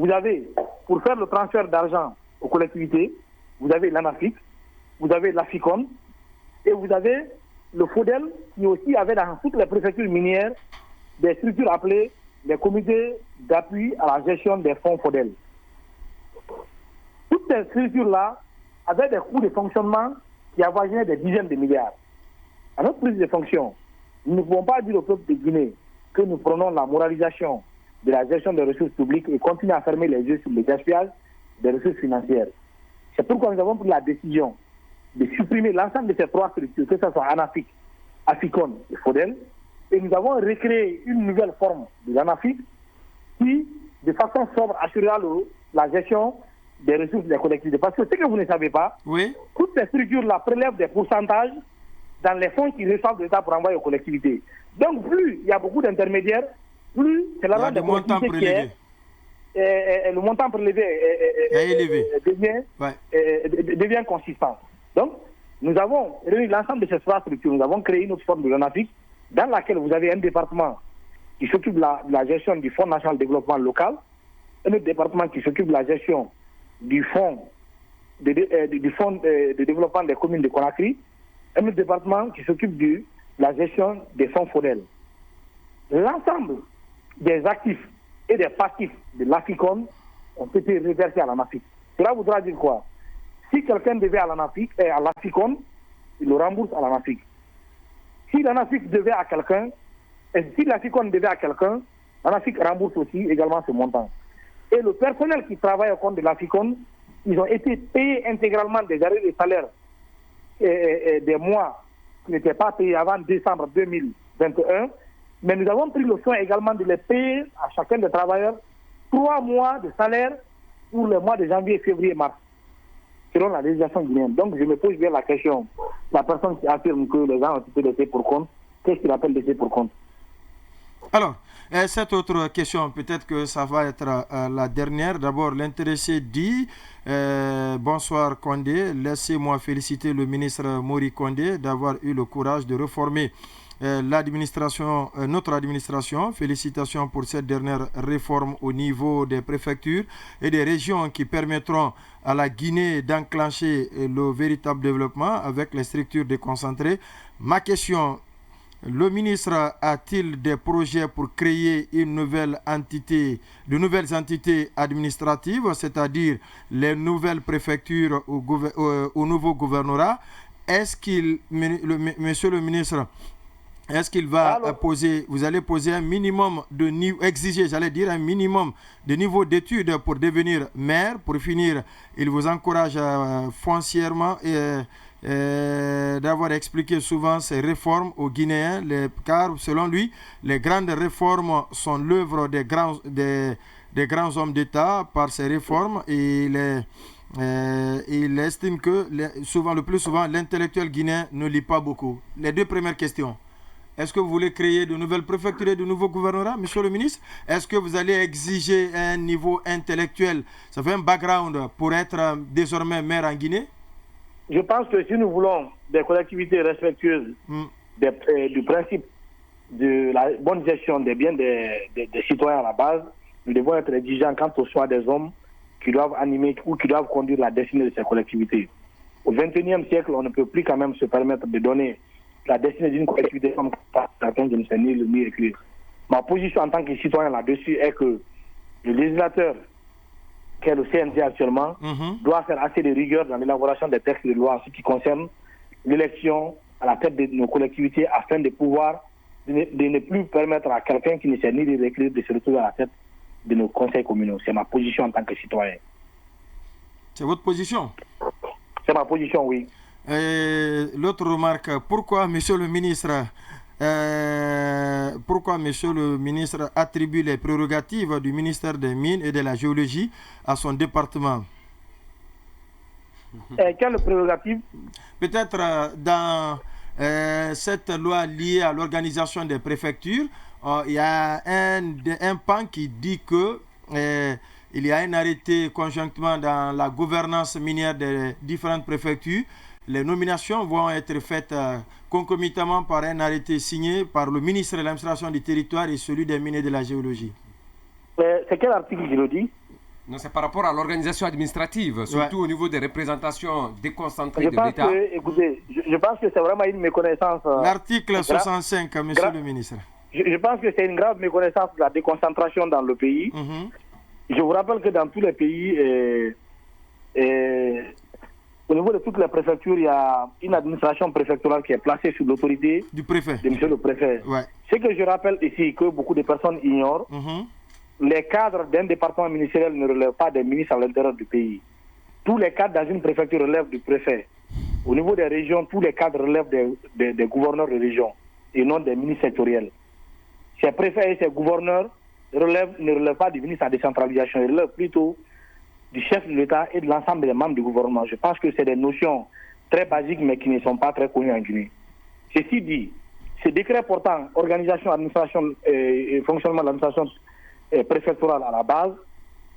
vous avez, pour faire le transfert d'argent aux collectivités, vous avez l'ANAFIC, vous avez l'AFICON, et vous avez le FODEL, qui aussi avait dans toutes les préfectures minières des structures appelées les comités d'appui à la gestion des fonds FODEL. Toutes ces structures-là avaient des coûts de fonctionnement qui avoisinaient des dizaines de milliards. À notre prise de fonction, nous ne pouvons pas dire au peuple de Guinée que nous prenons la moralisation de la gestion des ressources publiques et continuer à fermer les yeux sur le gaspillage des ressources financières. C'est pourquoi nous avons pris la décision de supprimer l'ensemble de ces trois structures, que ce soit ANAFIC, AFICON et FODEL, et nous avons recréé une nouvelle forme de l'ANAFIC qui, de façon sobre, assurera la gestion des ressources des collectivités. Parce que ce que vous ne savez pas, oui, toutes ces structures-là prélèvent des pourcentages dans les fonds qu'ils reçoivent de l'État pour envoyer aux collectivités. Donc plus il y a beaucoup d'intermédiaires, plus c'est l'argent des collectivités qui est... le montant prélevé devient consistant. Donc, nous avons réuni l'ensemble de ces trois structures. Nous avons créé une autre forme de l'ANAFIC dans laquelle vous avez un département qui s'occupe de la gestion du Fonds national de développement local, un autre département qui s'occupe de la gestion du Fonds de développement des communes de Conakry, un autre département qui s'occupe de la gestion des fonds FODEL. L'ensemble des actifs et des passifs de l'AFICON ont été reversés à l'ANAFIC. Cela voudra dire quoi? Si quelqu'un devait à l'AFICON, il le rembourse à l'ANAFIC. Si l'ANAFIC devait à quelqu'un, et si l'AFICON devait à quelqu'un, l'ANAFIC rembourse aussi également ce montant. Et le personnel qui travaille au compte de l'AFICON, ils ont été payés intégralement des arrêts de salaire des mois qui n'étaient pas payés avant décembre 2021. Mais nous avons pris le soin également de les payer à chacun des travailleurs 3 mois de salaire pour les mois de janvier, février, mars, selon la législation guinéenne. Donc je me pose bien la question, la personne qui affirme que les gens ont été laissés pour compte, qu'est-ce qu'il appelle laissés pour compte? Alors, cette autre question, peut-être que ça va être la dernière. D'abord, l'intéressé dit bonsoir Condé, laissez-moi féliciter le ministre Mori Condé d'avoir eu le courage de réformer notre administration. Félicitations pour cette dernière réforme au niveau des préfectures et des régions qui permettront à la Guinée d'enclencher le véritable développement avec les structures déconcentrées. Ma question: le ministre a-t-il des projets pour créer de nouvelles entités administratives, c'est-à-dire les nouvelles préfectures au nouveau gouvernorat? Monsieur le ministre, est-ce qu'il va vous allez poser un minimum de niveau, exiger, un minimum de niveau d'études pour devenir maire? Pour finir, il vous encourage foncièrement d'avoir expliqué souvent ces réformes aux Guinéens, car selon lui, les grandes réformes sont l'œuvre des grands hommes d'État. Par ces réformes, et il estime que le plus souvent, l'intellectuel guinéen ne lit pas beaucoup. Les deux premières questions. Est-ce que vous voulez créer de nouvelles préfectures et de nouveaux gouvernorats, monsieur le ministre? Est-ce que vous allez exiger un niveau intellectuel, ça fait un background, pour être désormais maire en Guinée? Je pense que si nous voulons des collectivités respectueuses du principe de la bonne gestion des biens des citoyens à la base, nous devons être exigeants quant au choix des hommes qui doivent animer ou qui doivent conduire la destinée de ces collectivités. Au XXIe siècle, on ne peut plus quand même se permettre de donner la destinée d'une collectivité comme certains qui ne savent ni lire ni écrire. Ma position en tant que citoyen là-dessus est que le législateur, qui est le CNC actuellement, doit faire assez de rigueur dans l'élaboration des textes de loi en ce qui concerne l'élection à la tête de nos collectivités afin de pouvoir de ne plus permettre à quelqu'un qui ne sait ni lire écrire de se retrouver à la tête de nos conseils communaux. C'est ma position en tant que citoyen. C'est votre position? C'est ma position, oui. L'autre remarque, pourquoi monsieur le ministre attribue les prérogatives du ministère des Mines et de la Géologie à son département? Quelle prérogative? Peut-être dans cette loi liée à l'organisation des préfectures, il y a un pan qui dit que il y a un arrêté conjointement dans la gouvernance minière des différentes préfectures. Les nominations vont être faites concomitamment par un arrêté signé par le ministre de l'administration du territoire et celui des mines et de la géologie. C'est quel article qui le dit? Non, c'est par rapport à l'organisation administrative, surtout au niveau des représentations déconcentrées de l'État. Écoutez, je pense que c'est vraiment une méconnaissance. L'article 65, monsieur le ministre. Je pense que c'est une grave méconnaissance de la déconcentration dans le pays. Je vous rappelle que dans tous les pays, au niveau de toutes les préfectures, il y a une administration préfectorale qui est placée sous l'autorité du préfet. De monsieur le préfet. Ce que je rappelle ici, que beaucoup de personnes ignorent, les cadres d'un département ministériel ne relèvent pas des ministres à l'intérieur du pays. Tous les cadres dans une préfecture relèvent du préfet. Au niveau des régions, tous les cadres relèvent des gouverneurs de région et non des ministres sectoriels. Ces préfets et ces gouverneurs ne relèvent pas du ministre à la décentralisation, ils relèvent plutôt du chef de l'État et de l'ensemble des membres du gouvernement. Je pense que c'est des notions très basiques mais qui ne sont pas très connues en Guinée. Ceci dit, ce décret portant organisation, administration et fonctionnement de l'administration préfectorale à la base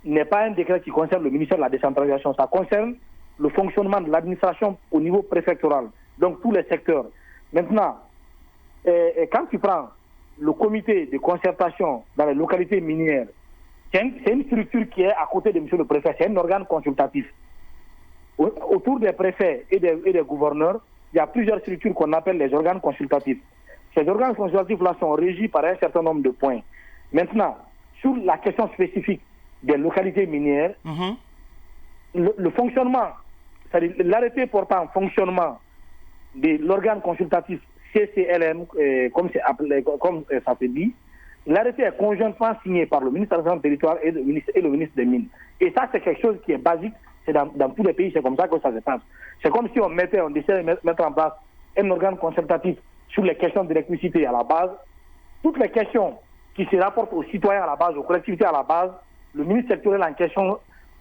n'est pas un décret qui concerne le ministère de la décentralisation. Ça concerne le fonctionnement de l'administration au niveau préfectoral, donc tous les secteurs. Maintenant, quand tu prends le comité de concertation dans les localités minières, c'est une structure qui est à côté de M. le préfet, c'est un organe consultatif. Autour des préfets et des gouverneurs, il y a plusieurs structures qu'on appelle les organes consultatifs. Ces organes consultatifs-là sont régis par un certain nombre de points. Maintenant, sur la question spécifique des localités minières, le fonctionnement, c'est-à-dire l'arrêté portant fonctionnement de l'organe consultatif CCLM, comme ça se dit, l'arrêté est conjointement signé par le ministre de la Territoire et le ministre des Mines. Et ça, c'est quelque chose qui est basique. C'est dans tous les pays, c'est comme ça que ça se passe. C'est comme si on essayait de mettre en place un organe consultatif sur les questions d'électricité à la base. Toutes les questions qui se rapportent aux citoyens à la base, aux collectivités à la base, le ministre sectoriel en question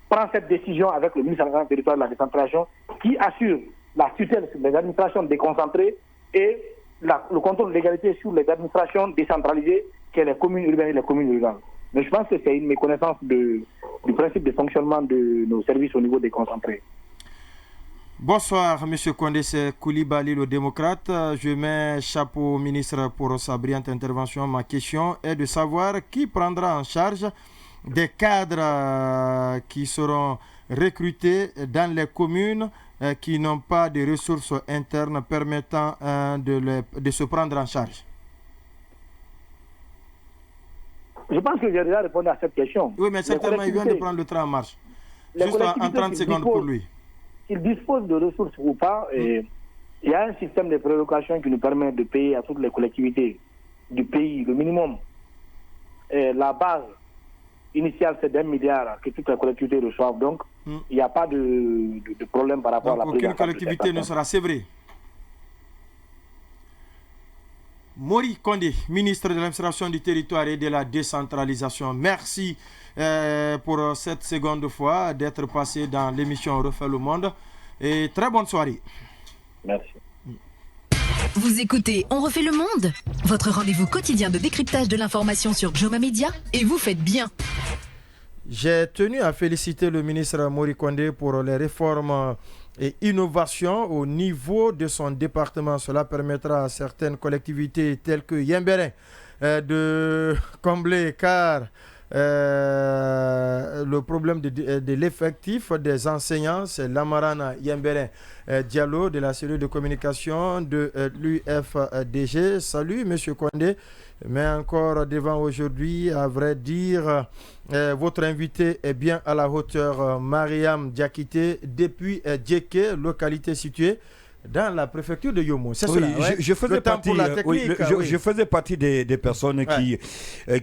prend cette décision avec le ministre de la Territoire et de la Décentralisation qui assure la tutelle sur les administrations déconcentrées et le contrôle de l'égalité sur les administrations décentralisées, qui est les communes urbaines et les communes rurales. Mais je pense que c'est une méconnaissance du principe de fonctionnement de nos services au niveau déconcentré. Bonsoir, M. Condé, c'est Koulibaly, le démocrate. Je mets chapeau au ministre pour sa brillante intervention. Ma question est de savoir qui prendra en charge des cadres qui seront recrutés dans les communes qui n'ont pas de ressources internes permettant de se prendre en charge. Je pense que j'ai déjà répondu à cette question. Oui, mais certainement, il vient de prendre le train en marche. Juste en 30 secondes pour lui. S'il dispose de ressources ou pas, il y a un système de prélocation qui nous permet de payer à toutes les collectivités du pays le minimum. La base initiale, c'est d'1 milliard que toutes les collectivités reçoivent. Donc, il n'y a pas de problème par rapport à la prise en charge. Aucune collectivité ne sera sévrée. Mori Condé, ministre de l'administration du territoire et de la décentralisation. Merci pour cette seconde fois d'être passé dans l'émission On refait le monde. Et très bonne soirée. Merci. Vous écoutez On refait le monde, votre rendez-vous quotidien de décryptage de l'information sur Joma Media, et vous faites bien. J'ai tenu à féliciter le ministre Mori Condé pour les réformes et innovations au niveau de son département. Cela permettra à certaines collectivités telles que Yembéren de combler car le problème de l'effectif des enseignants. C'est Lamarana Yembéren Diallo de la cellule de communication de l'UFDG. Salut Monsieur Condé. Mais encore devant aujourd'hui, à vrai dire, votre invité est bien à la hauteur. Mariam Diakité, depuis Djeke, localité située dans la préfecture de Yomo. C'est cela, ouais? Je faisais partie des personnes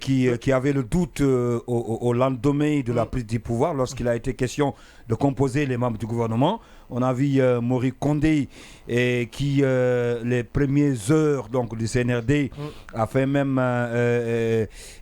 qui avaient le doute au lendemain de la prise du pouvoir lorsqu'il a été question de composer les membres du gouvernement. On a vu Mori Condé qui, les premières heures donc, du CNRD, a fait même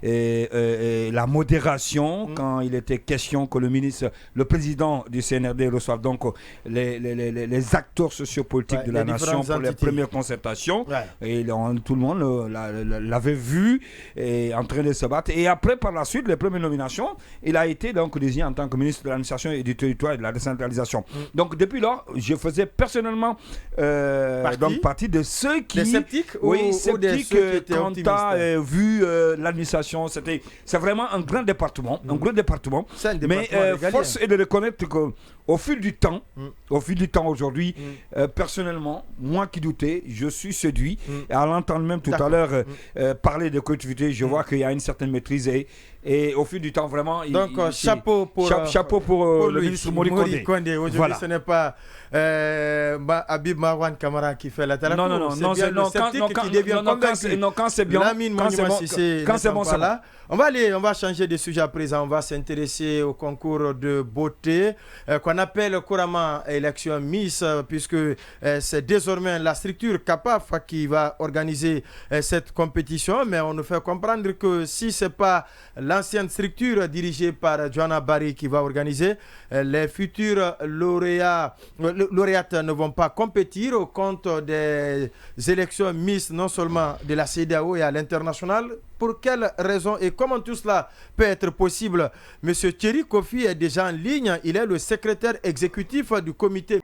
la modération quand il était question que le président du CNRD reçoive donc les acteurs sociopolitiques de la nation pour les premières concertations. Et tout le monde l'avait vu et en train de se battre. Et après, par la suite, les premières nominations, il a été donc désigné en tant que ministre de l'administration et du territoire et de la décentralisation. Donc, depuis depuis lors, je faisais personnellement partie de ceux qui... Des sceptiques sceptiques quand tu as vu l'administration. C'est vraiment un grand département. Mais force est de reconnaître qu'au fil du temps, aujourd'hui, personnellement, moi qui doutais, je suis séduit. Et à l'entendre même tout à l'heure parler de collectivité, je vois qu'il y a une certaine maîtrise et au fil du temps, vraiment... Donc, chapeau pour le ministre Mori Kondé. Aujourd'hui, ce n'est pas Habib Marwan Kamara qui fait la télé. Non, c'est bien le sceptique qui devient convaincu. Quand c'est bien, quand c'est bon, là. On va changer de sujet à présent. On va s'intéresser au concours de beauté qu'on appelle couramment élection Miss, puisque c'est désormais la structure CAPAF qui va organiser cette compétition. Mais on nous fait comprendre que si ce n'est pas l'ancienne structure dirigée par Joanna Barry qui va organiser, les futurs lauréates ne vont pas compétir au compte des élections Miss, non seulement de la CEDEAO et à l'international. Pour quelles raisons et comment tout cela peut être possible? Monsieur Thierry Kofi est déjà en ligne. Il est le secrétaire exécutif du comité